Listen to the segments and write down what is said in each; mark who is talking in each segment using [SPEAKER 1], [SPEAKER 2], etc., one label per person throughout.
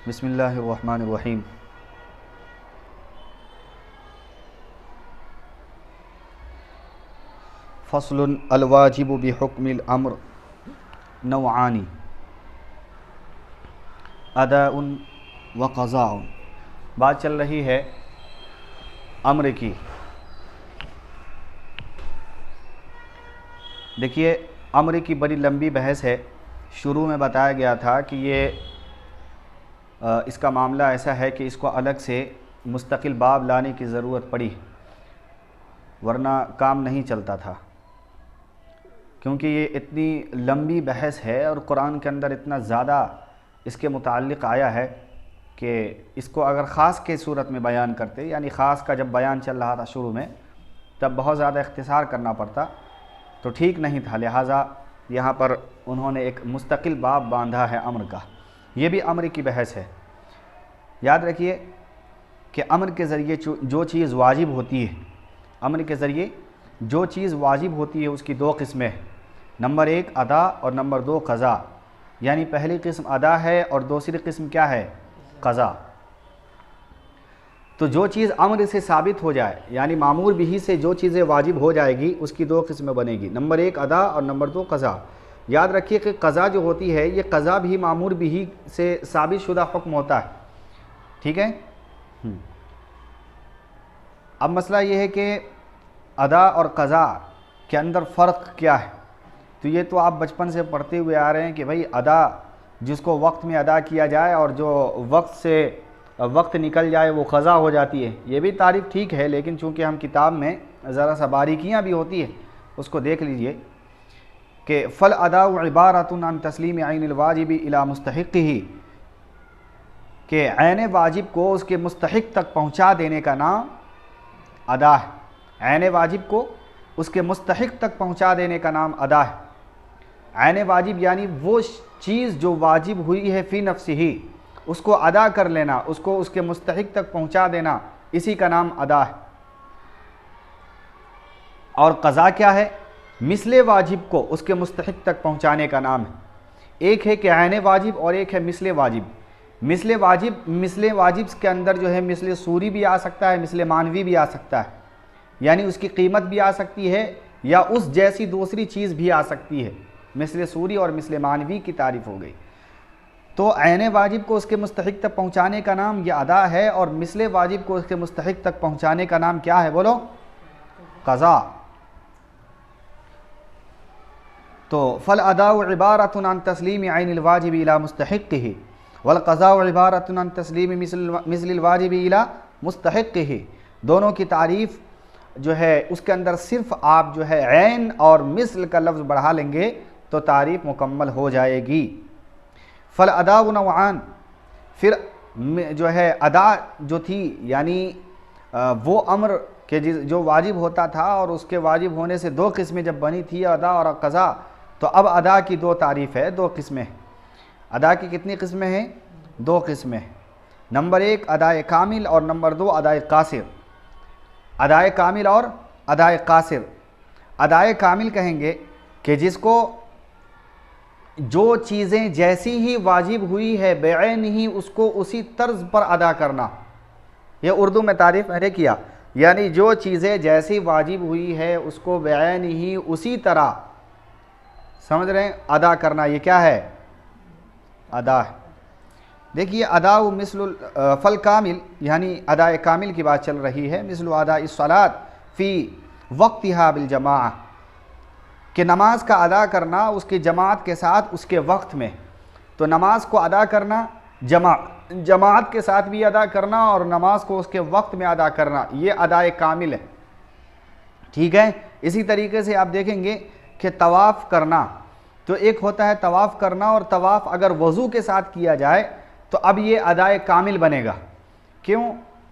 [SPEAKER 1] बिस्मिल्लाहिर्रहमानिर्रहीम। फ़स्लुन अलवाजिबु बिहुक्मिल अम्र नौआनी अदाउन व क़ज़ाउन। बात चल रही है अम्र की। देखिए, अम्र की बड़ी लंबी बहस है। शुरू में बताया गया था कि ये इसका मामला ऐसा है कि इसको अलग से मुस्तकिल बाब लाने की ज़रूरत पड़ी, वरना काम नहीं चलता था, क्योंकि ये इतनी लंबी बहस है और कुरान के अंदर इतना ज़्यादा इसके मुताल्लिक़ आया है कि इसको अगर ख़ास के सूरत में बयान करते, यानी ख़ास का जब बयान चल रहा था शुरू में, तब बहुत ज़्यादा इख्तिसार करना पड़ता, तो ठीक नहीं था। लिहाजा यहाँ पर उन्होंने एक मुस्तकिल बाब बांधा है अम्र का। ये भी अम्र की बहस है। याद रखिए कि अम्र के ज़रिए जो चीज़ वाजिब होती है, अम्र के ज़रिए जो चीज़ वाजिब होती है उसकी दो किस्में हैं। नंबर एक अदा और नंबर दो क़ज़ा। यानी पहली किस्म अदा है और दूसरी किस्म क्या है? क़ज़ा। तो जो चीज़ अम्र से साबित हो जाए, यानी मामूर बिही से जो चीज़ें वाजिब हो जाएगी, उसकी दो किस्में बनेगी। नंबर एक अदा और नंबर दो क़ज़ा। याद रखिए कि क़ज़ा जो होती है, ये क़ज़ा भी मामूर बिही से साबित शुदा हुक्म होता है। ठीक है। अब मसला ये है कि अदा और क़ज़ा के अंदर फ़र्क क्या है। तो ये तो आप बचपन से पढ़ते हुए आ रहे हैं कि भाई अदा जिसको वक्त में अदा किया जाए और जो वक्त से वक्त निकल जाए वो क़ज़ा हो जाती है। ये भी तारीफ़ ठीक है, लेकिन चूँकि हम किताब में ज़रा सा बारीकियाँ भी होती है, उसको देख लीजिए कि फ़ल अदा इबारतुन अन तस्लीम ऐनिल वाजिबी इला मुस्तहिक़्क़िही, कि ऐन वाजिब को उसके मुस्तहिक़ तक पहुँचा देने का नाम अदा है। ऐन वाजिब को उसके मुस्तहिक़ तक पहुँचा देने का नाम अदा है। ऐन वाजिब यानी वो चीज़ जो वाजिब हुई है फ़ी नफ्सिही, उसको अदा कर लेना, उसको उसके मुस्तहिक़ तक पहुँचा देना, इसी का नाम अदा है। और क़ज़ा क्या है? मिसले वाजिब को उसके मुस्तहिक़ तक पहुँचाने का नाम है। एक है कि ऐन वाजिब और एक है मिसले वाजिब। मिसले वाजिब के अंदर जो है मिसले सूरी भी आ सकता है, मिसले मानवी भी आ सकता है, यानी उसकी कीमत भी आ सकती है या उस जैसी दूसरी चीज़ भी आ सकती है। मिसले सूरी और मिसले मानवी की तारीफ़ हो गई। तो ऐन वाजिब को उसके मुस्तहिक़ तक पहुँचाने का नाम यह अदा है, और मिसले वाजिब को उसके मुस्तहिक़ तक पहुँचाने का नाम क्या है? बोलो, क़ज़ा। तो फ़ल अदा इबारतुन अन तस्लीम ऐनिल वाजिबी इला मुस्तहिक़्क़िही वल क़ज़ा इबारतुन अन तस्लीम मिसलिल वाजिबी इला मुस्तहिक़्क़िही। दोनों की तारीफ़ जो है उसके अंदर सिर्फ़ आप जो है ऐन और मिसल का लफ्ज़ बढ़ा लेंगे तो तारीफ़ मुकम्मल हो जाएगी। फ़ल अदा व नौआन, फिर जो है अदा जो थी, यानी वो अम्र के जो वाजिब होता था और उसके वाजिब होने से दो किस्में जब बनी थी, अदा और क़ज़ा, तो अब अदा की दो तारीफ़ है, दो किस्में। अदा की कितनी किस्में हैं? दो किस्में। नंबर एक अदाए कामिल और नंबर दो अदाए कासिर। अदाए कामिल और अदाए कासिर। अदाए कामिल कहेंगे कि जिसको जो चीज़ें जैसी ही वाजिब हुई है बेऐन ही उसको उसी तर्ज पर अदा करना। यह उर्दू में तारीफ़ मैंने किया, यानी जो चीज़ें जैसी वाजिब हुई है उसको बेऐन ही उसी तरह, समझ रहे हैं, अदा करना। ये क्या है? अदा है। देखिए, अदा व मिसलुल फ़ल कामिल, यानी अदाए कामिल की बात चल रही है। मिसलु अदा इस सलात फ़ी वक्तिहा बिल जमाअ, कि नमाज का अदा करना उसकी जमात के साथ उसके वक्त में। तो नमाज को अदा करना जमात के साथ भी अदा करना और नमाज को उसके वक्त में अदा करना, ये अदाए कामिल है। ठीक है। इसी तरीके से आप देखेंगे कि तवाफ़ करना, तो एक होता है तवाफ़ करना, और तवाफ़ अगर वज़ू के साथ किया जाए तो अब ये अदाए कामिल बनेगा। क्यों?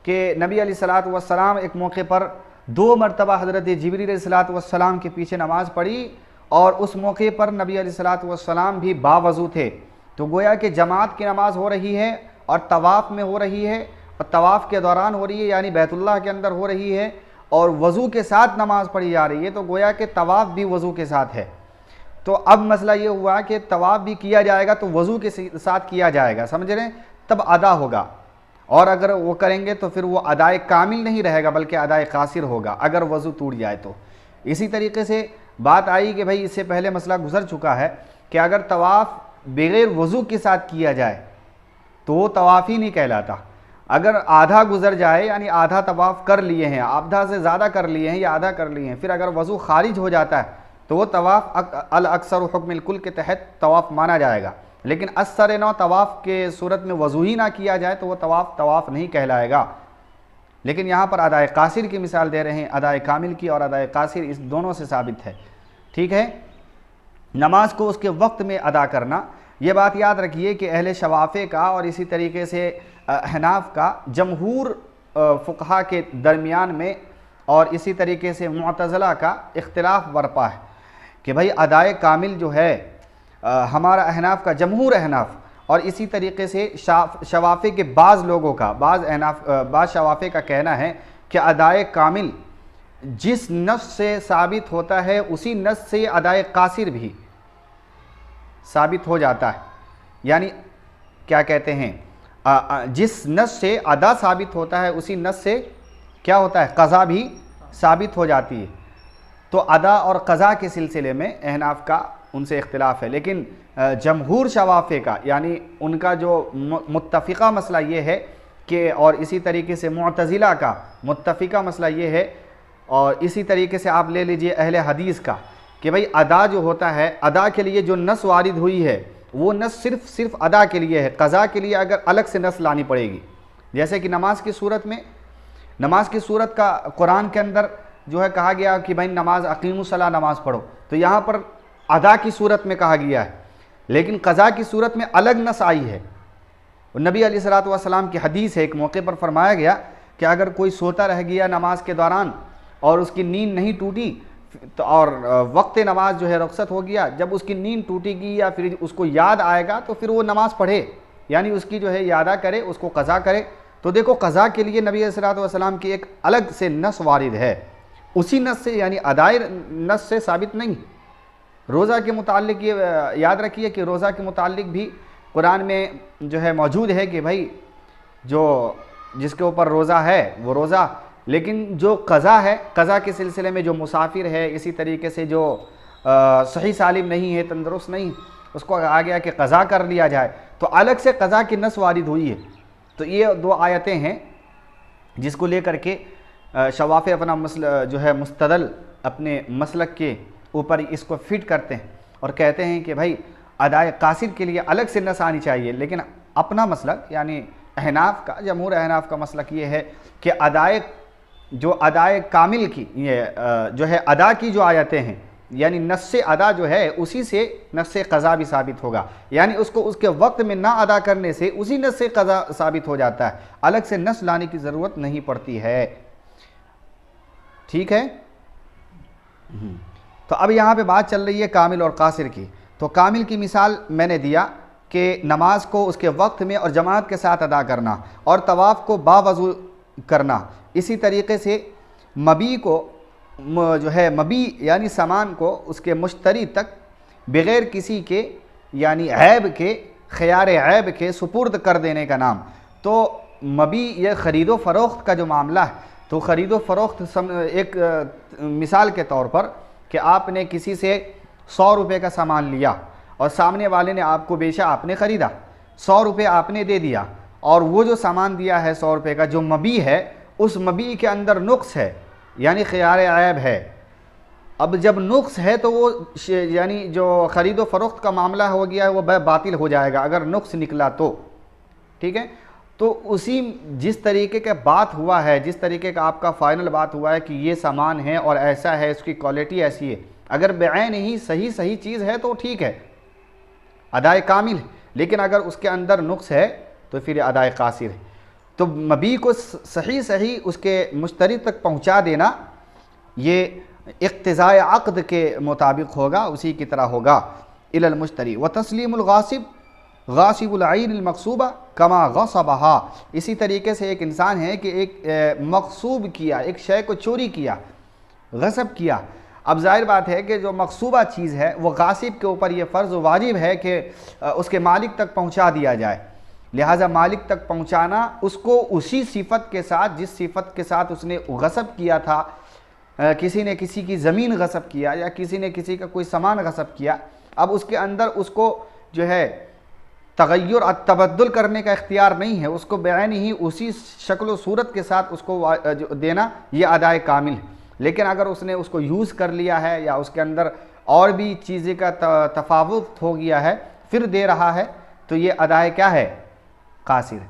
[SPEAKER 1] कि नबी अलैहिस्सलातु वस्सलाम एक मौके पर 2 मरतबा हज़रत जिब्रील अलैहिस्सलातु वस्सलाम के पीछे नमाज़ पढ़ी, और उस मौके पर नबी अलैहिस्सलातु वस्सलाम भी बावज़ू थे। तो गोया कि जमात की नमाज़ हो रही है और तवाफ़ में हो रही है, और तवाफ़ के दौरान हो रही है, यानी बैतुल्लाह के अंदर हो रही है, और वज़ू के साथ नमाज़ पढ़ी जा रही है। तो गोया कि तवाफ़ भी वज़ू के साथ है। तो अब मसला ये हुआ कि तवाफ़ भी किया जाएगा तो वज़ू के साथ किया जाएगा, समझ रहे हैं। तब अदा होगा, और अगर वो करेंगे तो फिर वो अदाए कामिल नहीं रहेगा बल्कि अदाए कासिर होगा अगर वज़ू टूट जाए तो। इसी तरीके से बात आई कि भाई इससे पहले मसला गुजर चुका है कि अगर तवाफ़ बग़ैर वज़ू के साथ किया जाए तो वो तवाफ़ ही नहीं कहलाता। अगर आधा गुजर जाए यानी आधा तवाफ़ कर लिए हैं, आधा से ज़्यादा कर लिए हैं या आधा कर लिए हैं, फिर अगर वज़ू खारिज हो जाता है तो वो तवाफ़ अल अक्सर हुक्म कुल के तहत तवाफ़ माना जाएगा। लेकिन असर नौ तवाफ़ के सूरत में वज़ू ही ना किया जाए तो वो तवाफ़ नहीं कहलाएगा। लेकिन यहाँ पर अदाए कासिर की मिसाल दे रहे हैं, अदाए कामिल की और अदाए कासिर इस दोनों से साबित है। ठीक है, नमाज को उसके वक्त में अदा करना, ये बात याद रखिए कि अहले शवाफ़े का और इसी तरीके से हनाफ का जमहूर फ़ुक़हा के दरमियान में और इसी तरीके से मुअतज़िला का इख्तिलाफ़ बरपा है कि भाई अदाए कामिल जो है हमारा अहनाफ का जमहूर अहनाफ और इसी तरीके से शवाफ़े के बाज़ लोगों का बाज़ शवाफ़े का कहना है कि अदाए कामिल जिस नस से साबित होता है उसी नस से अदाए कासिर भी साबित हो जाता है। यानी क्या कहते हैं, जिस नस से अदा साबित होता है उसी नस से क्या होता है, क़ज़ा भी साबित हो जाती है। तो अदा और क़ज़ा के सिलसिले में अहनाफ का उनसे इख्तिलाफ़ है। लेकिन जमहूर शवाफ़े का यानी उनका जो मुत्तफ़िक़ा मसला ये है कि, और इसी तरीके से मुअतज़िला का मुत्तफ़िक़ा मसला ये है, और इसी तरीके से आप ले लीजिए अहले हदीस का कि भाई अदा जो होता है, अदा के लिए जो नस वारिद हुई है वो नस सिर्फ़ अदा के लिए है, क़ज़ा के लिए अगर अलग से नस लानी पड़ेगी। जैसे कि नमाज की सूरत में, नमाज की सूरत का कुरान के अंदर जो है कहा गया कि भाई नमाज अक़ीमुस्सलाह नमाज पढ़ो, तो यहाँ पर अदा की सूरत में कहा गया है, लेकिन क़ज़ा की सूरत में अलग नस आई है। नबी अलैहिस्सलातु वस्सलाम की हदीस है, एक मौके पर फरमाया गया कि अगर कोई सोता रह गया नमाज के दौरान और उसकी नींद नहीं टूटी तो और वक्त नमाज जो है रुखसत हो गया, जब उसकी नींद टूटेगी या फिर उसको याद आएगा तो फिर वो नमाज़ पढ़े, यानी उसकी जो है यादा करे, उसको क़ज़ा करे। तो देखो क़ज़ा के लिए नबी अलैहिस्सलातु वस्सलाम की एक अलग से नस वारिद है, उसी नस से यानी अदाए नस से साबित नहीं। रोज़ा के मुताल्लिक़ ये याद रखिए कि रोज़ा के मुताल्लिक़ भी कुरान में जो है मौजूद है कि भाई जो जिसके ऊपर रोज़ा है वो रोज़ा, लेकिन जो क़ज़ा है, क़ज़ा के सिलसिले में जो मुसाफिर है, इसी तरीके से जो सही सालिम नहीं है, तंदुरुस्त नहीं, उसको आ गया कि क़ज़ा कर लिया जाए, तो अलग से क़ज़ा की नस वारिद हुई है। तो ये दो आयतें हैं जिसको लेकर के शवाफ़े अपना जो है मुस्तदल अपने मसलक के ऊपर इसको फिट करते हैं और कहते हैं कि भाई अदाए कासिर के लिए अलग से नस आनी चाहिए। लेकिन अपना मसलक यानी अहनाफ का, जमहूर अहनाफ का मसलक ये है कि अदाए कामिल की ये जो है अदा की जो आयतें हैं यानी नस्से अदा जो है उसी से नस्से क़ज़ा भी साबित होगा, यानी उसको उसके वक्त में ना अदा करने से उसी नस्से क़ज़ा साबित हो जाता है, अलग से नस लाने की ज़रूरत नहीं पड़ती है। ठीक है, तो अब यहाँ पे बात चल रही है कामिल और कासिर की। तो कामिल की मिसाल मैंने दिया कि नमाज को उसके वक्त में और जमात के साथ अदा करना और तवाफ़ को बावज़ू करना। इसी तरीके से मबी को जो है मबी यानी सामान को उसके मुश्तरी तक बग़ैर किसी के यानी ऐब के, ख़यार ऐब के सुपुर्द कर देने का नाम। तो मबी यह ख़रीदो फ़रोख्त का जो मामला है, तो ख़रीदो फ़रोख्त एक मिसाल के तौर पर कि आपने किसी से 100 रुपये का सामान लिया और सामने वाले ने आपको बेचा, आपने ख़रीदा, 100 रुपये आपने दे दिया, और वो जो सामान दिया है 100 रुपये का, जो मबी है, उस मबी के अंदर नुक्स है यानी ख़यार ऐब है। अब जब नुक्स है तो वो यानी जो ख़रीदो फ़रोख्त का मामला हो गया है वो बातिल हो जाएगा अगर नुक्स निकला तो। ठीक है, तो उसी जिस तरीके का बात हुआ है, जिस तरीके का आपका फ़ाइनल बात हुआ है कि ये सामान है और ऐसा है, इसकी क्वालिटी ऐसी है, अगर बेऐन ही सही चीज़ है तो ठीक है, अदाए कामिल है। लेकिन अगर उसके अंदर नुक्स है तो फिर अदाए कासिर है। तो मबी को सही उसके मुश्तरी तक पहुंचा देना ये इक़्तिज़ाए अक़्द के मुताबिक होगा, उसी की तरह होगा। इलल मुश्तरी व तस्लीमुल गासिब गासिबुल ऐन मक़सूबा कमा गसबहा। इसी तरीके से एक इंसान है कि एक मक़सूब किया, एक शय को चोरी किया, गसब किया। अब ज़ाहिर बात है कि जो मक़सूबा चीज़ है वो गासिब के ऊपर ये फ़र्ज़ वाजिब है कि उसके मालिक तक पहुंचा दिया जाए। लिहाजा मालिक तक पहुँचाना उसको उसी सिफत के साथ जिस सिफत के साथ उसने गसब किया था, किसी ने किसी की ज़मीन गसब किया या किसी ने किसी का कोई सामान गसब किया, अब उसके अंदर उसको जो है तगय्युर और तबद्दुल करने का इख्तियार नहीं है, उसको बेआइन ही उसी शक्ल व सूरत के साथ उसको देना ये अदाए कामिल है। लेकिन अगर उसने उसको यूज़ कर लिया है या उसके अंदर और भी चीज़ें का तफावुत हो गया है फिर दे रहा है तो ये अदाए क्या है, कासिर।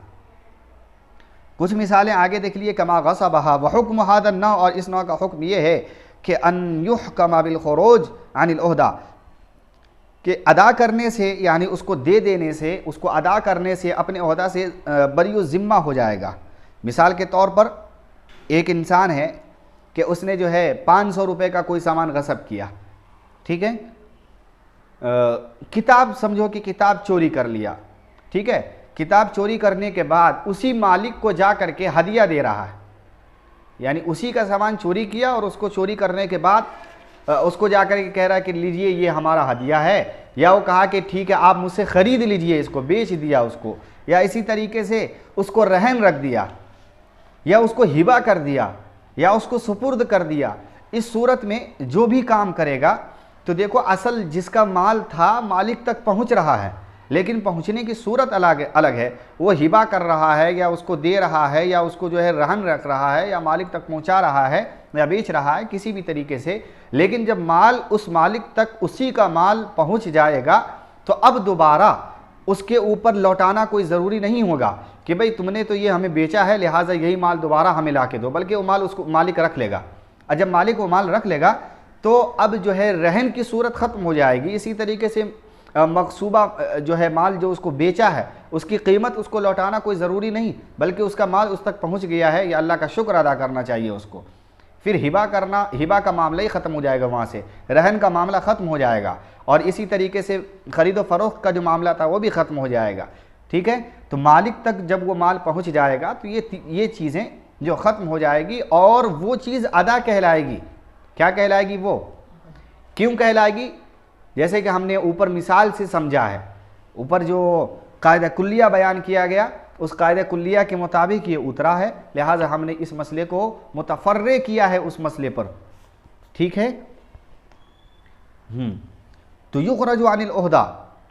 [SPEAKER 1] कुछ मिसालें आगे देख लिए, कमा गसबहा व हुक्म हादा नौ, और इस नौ का हुक्म ये है कि अन युहकम बिल खुरूज अनिल उहदा, कि अदा करने से यानी उसको दे देने से, उसको अदा करने से अपने ओहदा से बरी ज़िम्मा हो जाएगा। मिसाल के तौर पर एक इंसान है कि उसने जो है 500 रुपये का कोई सामान गसब किया, ठीक है, किताब समझो कि किताब चोरी कर लिया, ठीक है, किताब चोरी करने के बाद उसी मालिक को जा करके हदिया दे रहा है, यानी उसी का सामान चोरी किया और उसको चोरी करने के बाद उसको जा कर के कह रहा है कि लीजिए ये हमारा हदिया है, या वो कहा कि ठीक है आप मुझसे ख़रीद लीजिए, इसको बेच दिया उसको, या इसी तरीके से उसको रहन रख दिया या उसको हिबा कर दिया या उसको सुपुर्द कर दिया। इस सूरत में जो भी काम करेगा तो देखो असल जिसका माल था मालिक तक पहुंच रहा है, लेकिन पहुंचने की सूरत अलग है, वो हिबा कर रहा है या उसको दे रहा है या उसको जो है रहन रख रहा है या मालिक तक पहुंचा रहा है या बेच रहा है किसी भी तरीके से। लेकिन जब माल उस मालिक तक उसी का माल पहुंच जाएगा तो अब दोबारा उसके ऊपर लौटाना कोई ज़रूरी नहीं होगा कि भाई तुमने तो ये हमें बेचा है लिहाजा यही माल दोबारा हमें ला के दो, बल्कि वो माल उसको मालिक रख लेगा। और जब मालिक वो माल रख लेगा तो अब जो है रहन की सूरत ख़त्म हो जाएगी। इसी तरीके से मकसूबा जो है माल जो उसको बेचा है उसकी कीमत उसको लौटाना कोई ज़रूरी नहीं, बल्कि उसका माल उस तक पहुंच गया है, या अल्लाह का शुक्र अदा करना चाहिए उसको। फिर हिबा करना, हिबा का मामला ही ख़त्म हो जाएगा, वहाँ से रहन का मामला ख़त्म हो जाएगा, और इसी तरीके से ख़रीदो फ़रोख्त का जो मामला था वो भी ख़त्म हो जाएगा, ठीक है। तो मालिक तक जब वो माल पहुँच जाएगा तो ये चीज़ें जो ख़त्म हो जाएगी और वो चीज़ अदा कहलाएगी। क्या कहलाएगी वो, क्यों कहलाएगी? जैसे कि हमने ऊपर मिसाल से समझा है, ऊपर जो कायदा कुल्लिया बयान किया गया उस कायदा कुल्लिया के मुताबिक ये उतरा है, लिहाजा हमने इस मसले को मुतफर्रे किया है उस मसले पर, ठीक है। तो युखरजु अनिल उहदा,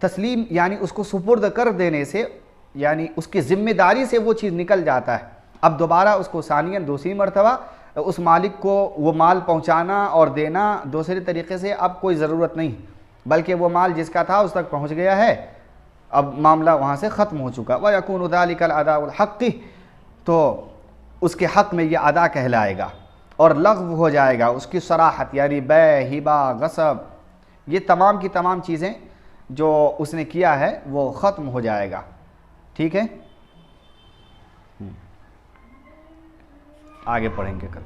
[SPEAKER 1] तस्लीम यानी उसको सुपुर्द कर देने से, यानी उसकी ज़िम्मेदारी से वो चीज़ निकल जाता है। अब दोबारा उसको सानियन दूसरी मरतबा उस मालिक को वो माल पहुँचाना और देना दूसरे तरीके से अब कोई ज़रूरत नहीं, बल्कि वो माल जिसका था उस तक पहुँच गया है, अब मामला वहाँ से ख़त्म हो चुका। व यकूनु ज़ालिकल अदाउल हक़्क़ी, तो उसके हक़ में ये अदा कहलाएगा और लग़्व हो जाएगा उसकी सराहत, यानी बै, हिबा, गसब, ये तमाम की तमाम चीज़ें जो उसने किया है वो ख़त्म हो जाएगा, ठीक है। आगे पढ़ेंगे कल।